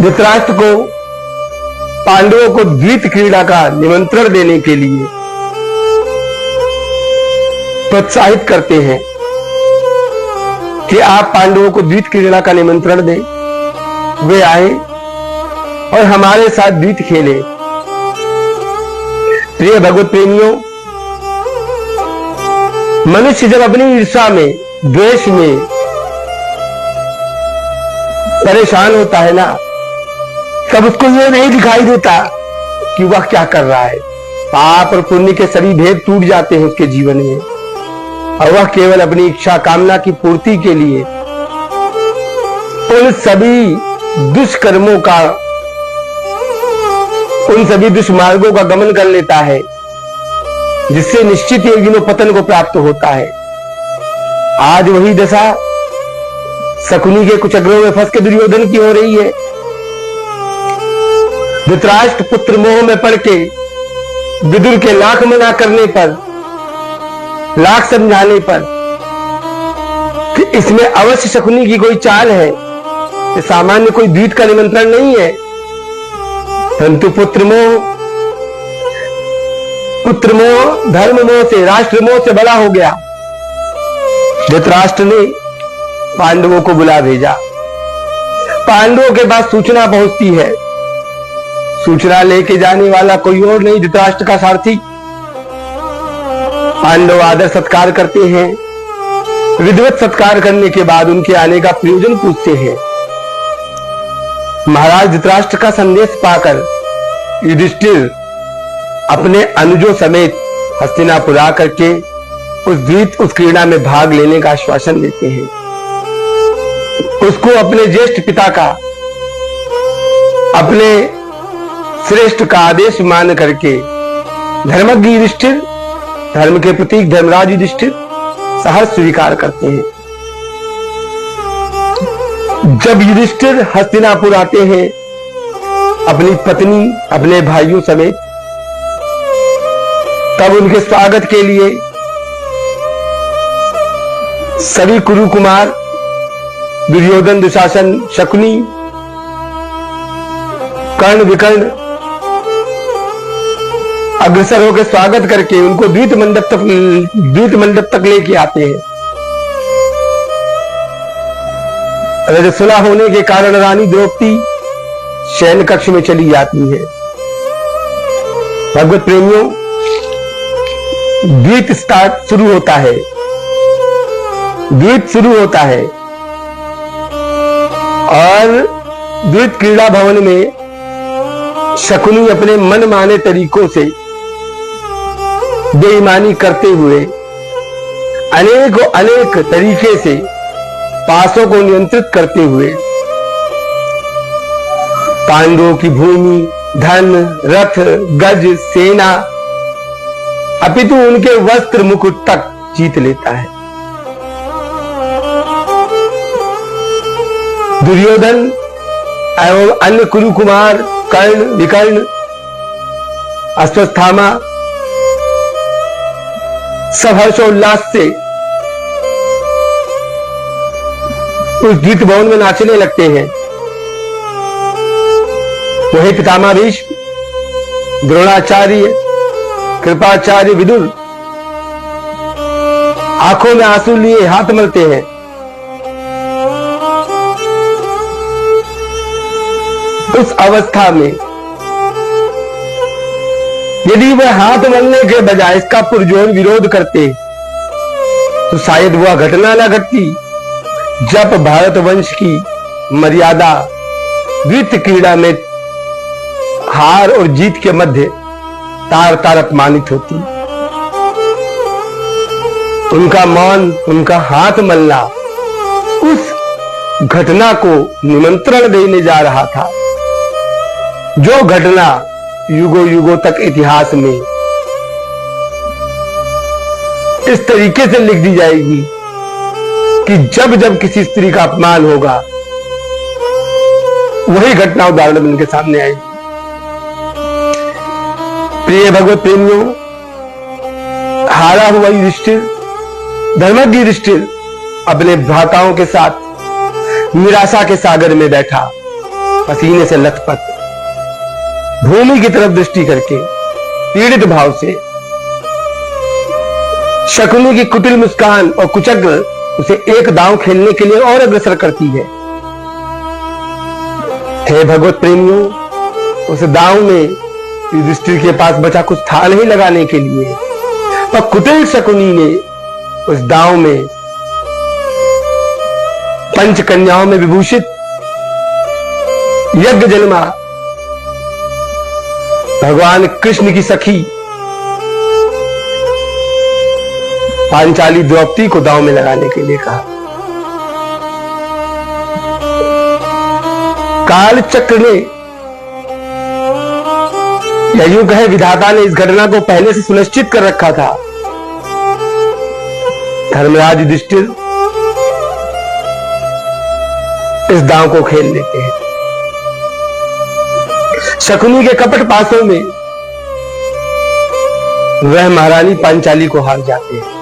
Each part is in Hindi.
धृतराष्ट्र को पांडवों को द्वित क्रीड़ा का निमंत्रण देने के लिए प्रोत्साहित करते हैं कि आप पांडवों को द्वित क्रीड़ा का निमंत्रण दें। वे आए और हमारे साथ द्वित खेले। प्रिय भगवत प्रेमियों, मनुष्य जब अपनी ईर्ष्या में, द्वेष में परेशान होता है ना, तब उसको ये नहीं दिखाई देता कि वह क्या कर रहा है। पाप और पुण्य के सभी भेद टूट जाते हैं उसके जीवन में और वह केवल अपनी इच्छा कामना की पूर्ति के लिए उन सभी दुष्कर्मों का, उन सभी दुष्मार्गों का गमन कर लेता है जिससे निश्चित एक दिनों पतन को प्राप्त होता है। आज वही दशा शकुनी के कुचक्रों में फंस के दुर्योधन की हो रही है। धृतराष्ट्र पुत्र मोह में पड़ के विदुर के लाख मना करने पर, लाख समझाने पर कि इसमें अवश्य शकुनी की कोई चाल है, ये सामान्य कोई द्वित का निमंत्रण नहीं है, परंतु पुत्र मोह धर्म मोह से, राष्ट्र मोह से बड़ा हो गया। धृतराष्ट्र ने पांडवों को बुला भेजा। पांडवों के पास सूचना पहुंचती है। सूचना लेके जाने वाला कोई और नहीं, धृतराष्ट्र का सारथी। पांडव आदर सत्कार करते हैं। विधिवत सत्कार करने के बाद उनके आने का प्रयोजन पूछते हैं। महाराज धृतराष्ट्र का संदेश पाकर युधिष्ठिर अपने अनुजों समेत हस्तिनापुर आकर के उस क्रीड़ा में भाग लेने का आश्वासन देते हैं। उसको अपने ज्येष्ठ पिता का, अपने श्रेष्ठ का आदेश मान करके धर्मज्ञ युधिष्ठिर, धर्म के प्रतीक धर्मराज युधिष्ठिर सहर्ष स्वीकार करते हैं। जब युधिष्ठिर हस्तिनापुर आते हैं अपनी पत्नी, अपने भाइयों समेत, तब उनके स्वागत के लिए सभी कुरु कुमार, दुर्योधन, दुशासन, शकुनी, कर्ण, विकर्ण अग्रसर होकर स्वागत करके उनको द्वित मंडप तक लेके आते हैं। रजस्वला होने के कारण रानी द्रौपदी शयन कक्ष में चली जाती है। भगवत प्रेमियों, द्वित शुरू होता है, द्वित शुरू होता है और द्वित क्रीड़ा भवन में शकुनी अपने मनमाने तरीकों से बेईमानी करते हुए अनेक तरीके से पासों को नियंत्रित करते हुए पांडवों की भूमि, धन, रथ, गज, सेना, अपितु उनके वस्त्र मुकुट तक जीत लेता है। दुर्योधन एवं अन्य कुरु कुमार, कर्ण, विकर्ण, अश्वत्थामा सब हर्षोल्लास से उस द्वित भवन में नाचने लगते हैं। वही पितामह भीष्म, द्रोणाचार्य, कृपाचार्य, विदुर आंखों में आंसू लिए हाथ मलते हैं। उस अवस्था में यदि वह हाथ मलने के बजाय इसका पुरजोर विरोध करते तो शायद वह घटना न घटती जब भारत वंश की मर्यादा द्वित क्रीड़ा में हार और जीत के मध्य तार तार अपमानित होती। उनका मौन, उनका हाथ मलना उस घटना को निमंत्रण देने जा रहा था, जो घटना युगों युगों तक इतिहास में इस तरीके से लिख दी जाएगी कि जब जब किसी स्त्री का अपमान होगा वही घटना उदाहरण बन के सामने आएगी। प्रिय भगवत प्रेमियों, हारा हुआ युधिष्ठिर, धर्मज्ञ युधिष्ठिर अपने भ्राताओं के साथ निराशा के सागर में बैठा पसीने से लथपथ, भूमि की तरफ दृष्टि करके पीड़ित भाव से शकुनी की कुटिल मुस्कान और कुचक्र उसे एक दांव खेलने के लिए और अग्रसर करती है। हे भगवत प्रेमियों, उस दांव में युधिष्ठिर के पास बचा कुछ था नहीं लगाने के लिए, पर कुटिल शकुनी ने उस दांव में पंच कन्याओं में विभूषित यज्ञ जन्मा भगवान कृष्ण की सखी पांचाली द्रौपदी को दांव में लगाने के लिए कहा। काल चक्र ने, या यूं कहे विधाता ने, इस घटना को पहले से सुनिश्चित कर रखा था। धर्मराज युधिष्ठिर इस दांव को खेल लेते हैं। शकुनी के कपट पासों में वह महारानी पांचाली को हार जाते हैं।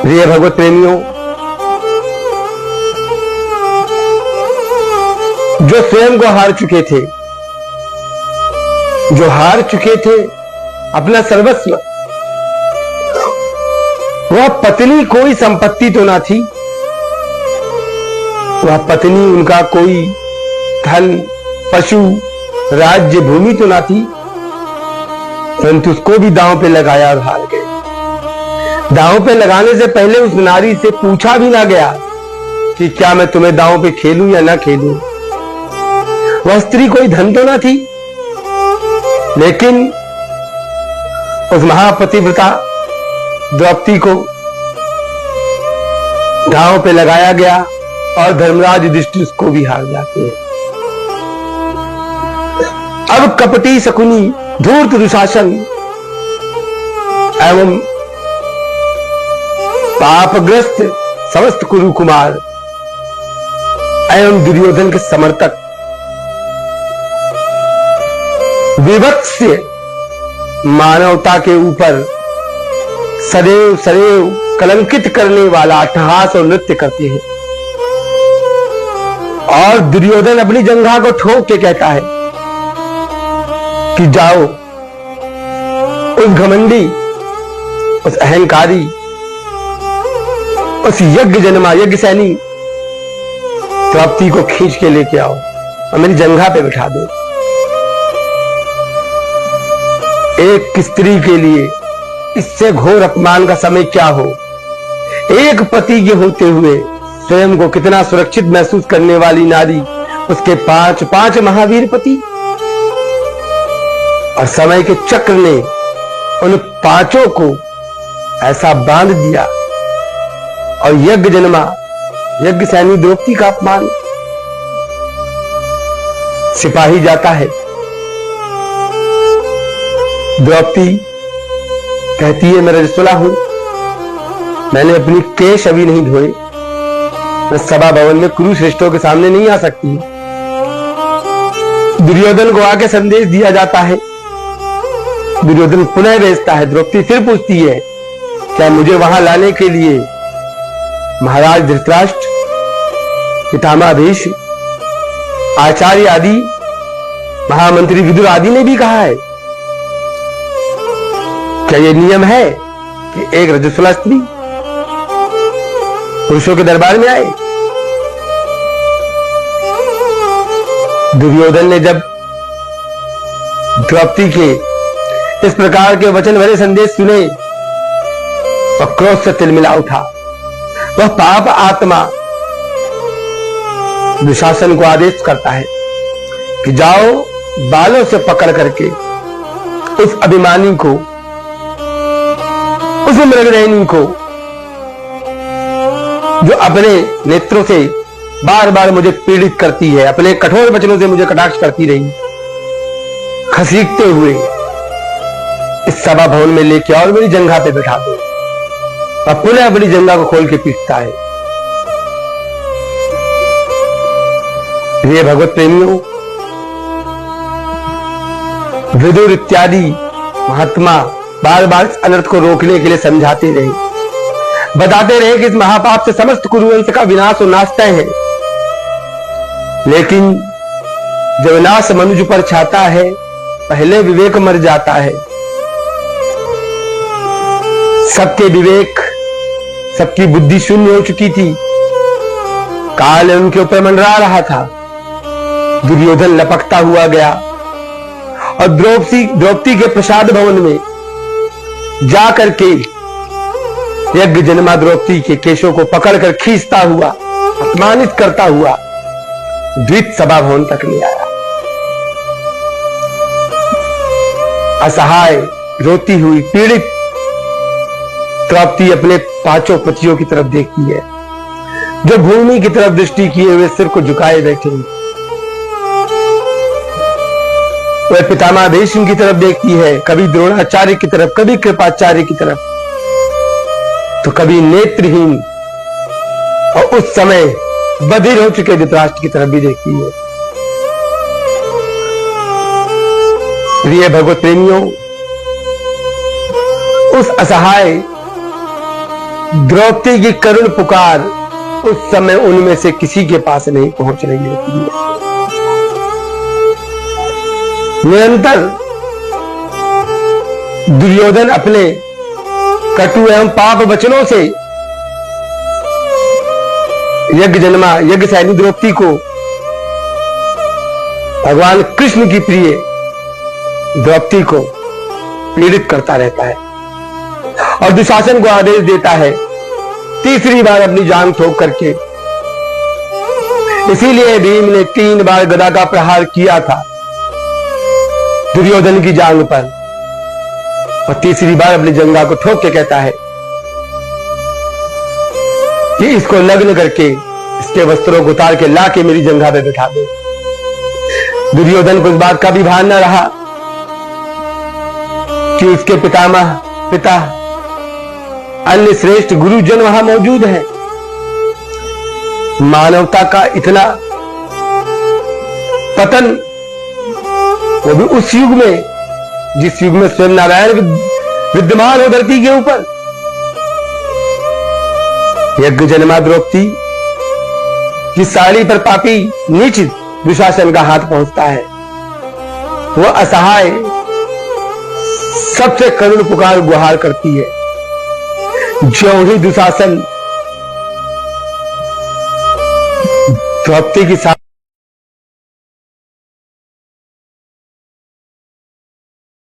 प्रिय भगवत प्रेमियों, जो स्वयं को हार चुके थे, जो हार चुके थे अपना सर्वस्व, वह पत्नी कोई संपत्ति तो ना थी, वह पत्नी उनका कोई धन, पशु, राज्य, भूमि तो ना थी, परंतु उसको भी दांव पे लगाया और हार गए। दांव पे लगाने से पहले उस नारी से पूछा भी ना गया कि क्या मैं तुम्हें दांव पे खेलूं या ना खेलूं। वह स्त्री कोई धन तो ना थी, लेकिन उस महापतिव्रता द्रौपदी को दांव पे लगाया गया और धर्मराज युधिष्ठिर उसको भी हार जाते हैं। अब कपटी शकुनी, धूर्त दुशासन एवं पापग्रस्त समस्त कुरु कुमार एवं दुर्योधन के समर्थक विभत्स मानवता के ऊपर सदैव सदैव कलंकित करने वाला अट्टहास और नृत्य करते हैं। और दुर्योधन अपनी जंघा को ठोक के कहता है कि जाओ, उस घमंडी, उस अहंकारी, उस यज्ञ जन्मा, यज्ञ सैनी द्रौपदी को खींच के लेके आओ और मेरी जंघा पे बिठा दो। एक स्त्री के लिए इससे घोर अपमान का समय क्या हो। एक पति के होते हुए स्वयं को कितना सुरक्षित महसूस करने वाली नारी, उसके पांच महावीर पति, और समय के चक्र ने उन पांचों को ऐसा बांध दिया और यज्ञ जन्मा, यज्ञ सैनी द्रौपदी का अपमान। सिपाही जाता है, द्रौपदी कहती है मैं रजस्वला हूं, मैंने अपनी केश अभी नहीं धोए, मैं सभा भवन में कुरु श्रेष्ठों के सामने नहीं आ सकती। दुर्योधन को आके संदेश दिया जाता है, दुर्योधन पुनः भेजता है। द्रौपदी फिर पूछती है क्या मुझे वहां लाने के लिए महाराज धृतराष्ट्र, पितामह भीष्म, आचार्य आदि, महामंत्री विदुर आदि ने भी कहा है? क्या यह नियम है कि एक रजस्वला स्त्री पुरुषों के दरबार में आए? दुर्योधन ने जब द्रौपदी के इस प्रकार के वचन भरे संदेश सुने और क्रोध से तिलमिला उठा। वह पाप आत्मा दुशासन को आदेश करता है कि जाओ, बालों से पकड़ करके उस अभिमानी को, उस मृगनयनी को, जो अपने नेत्रों से बार बार मुझे पीड़ित करती है, अपने कठोर वचनों से मुझे कटाक्ष करती रही, खसीकते हुए इस सभा भवन में लेके और मेरी जंघा पे बिठा दो। और पुनः अपनी जंघा को खोल के पीटता है। प्रिय भगवत प्रेमियों, विदुर इत्यादि महात्मा बार बार इस अनर्थ को रोकने के लिए समझाते रहे, बताते रहे कि इस महापाप से समस्त कुरुवंश का विनाश और नाश तय है। लेकिन जब नाश मनुज पर छाता है, पहले विवेक मर जाता है। सबके विवेक, सबकी बुद्धि शून्य हो चुकी थी। काल उनके ऊपर मंडरा रहा था। दुर्योधन लपकता हुआ गया और द्रौपदी के प्रसाद भवन में जाकर के यज्ञ जन्मा द्रौपदी के केशों को पकड़कर खींचता हुआ, अपमानित करता हुआ द्वित सभा भवन तक ले आया। असहाय, रोती हुई, पीड़ित द्रौपदी अपने पांचों पतियों की तरफ देखती है, जो भूमि की तरफ दृष्टि किए हुए सिर को झुकाए बैठे हैं। वह पितामह भीष्म की तरफ देखती है, कभी द्रोणाचार्य की तरफ, कभी कृपाचार्य की तरफ, तो कभी नेत्रहीन और उस समय बधिर हो चुके धृतराष्ट्र की तरफ भी देखती है। प्रिय भगवत प्रेमियों, उस असहाय द्रौपदी की करुण पुकार उस समय उनमें से किसी के पास नहीं पहुंच रही होती है। निरंतर दुर्योधन अपने कटु एवं पाप वचनों से यज्ञ जन्मा, यज्ञ सैनी द्रौपदी को भगवान कृष्ण की प्रिय द्रौपदी को पीड़ित करता रहता है और दुशासन को आदेश देता है तीसरी बार अपनी जान ठोक करके। इसीलिए भीम ने 3 बार गदा का प्रहार किया था दुर्योधन की जांग पर, और तीसरी बार अपनी जंघा को ठोक के कहता है कि इसको नग्न करके, इसके वस्त्रों को उतार के ला के मेरी जंघा पे बिठा दो। दुर्योधन को इस बात का भी भान न रहा कि उसके पिता अन्य श्रेष्ठ गुरुजन वहां मौजूद हैं। मानवता का इतना पतन, वो भी उस युग में जिस युग में स्वयं नारायण विद्यमान हो धरती के ऊपर। यज्ञ जन्मा द्रौपदी की साड़ी पर पापी नीच दुशासन का हाथ पहुंचता है। वह असहाय सबसे करुण पुकार गुहार करती है। ज्यों ही दुशासन द्रौपदी की साड़ी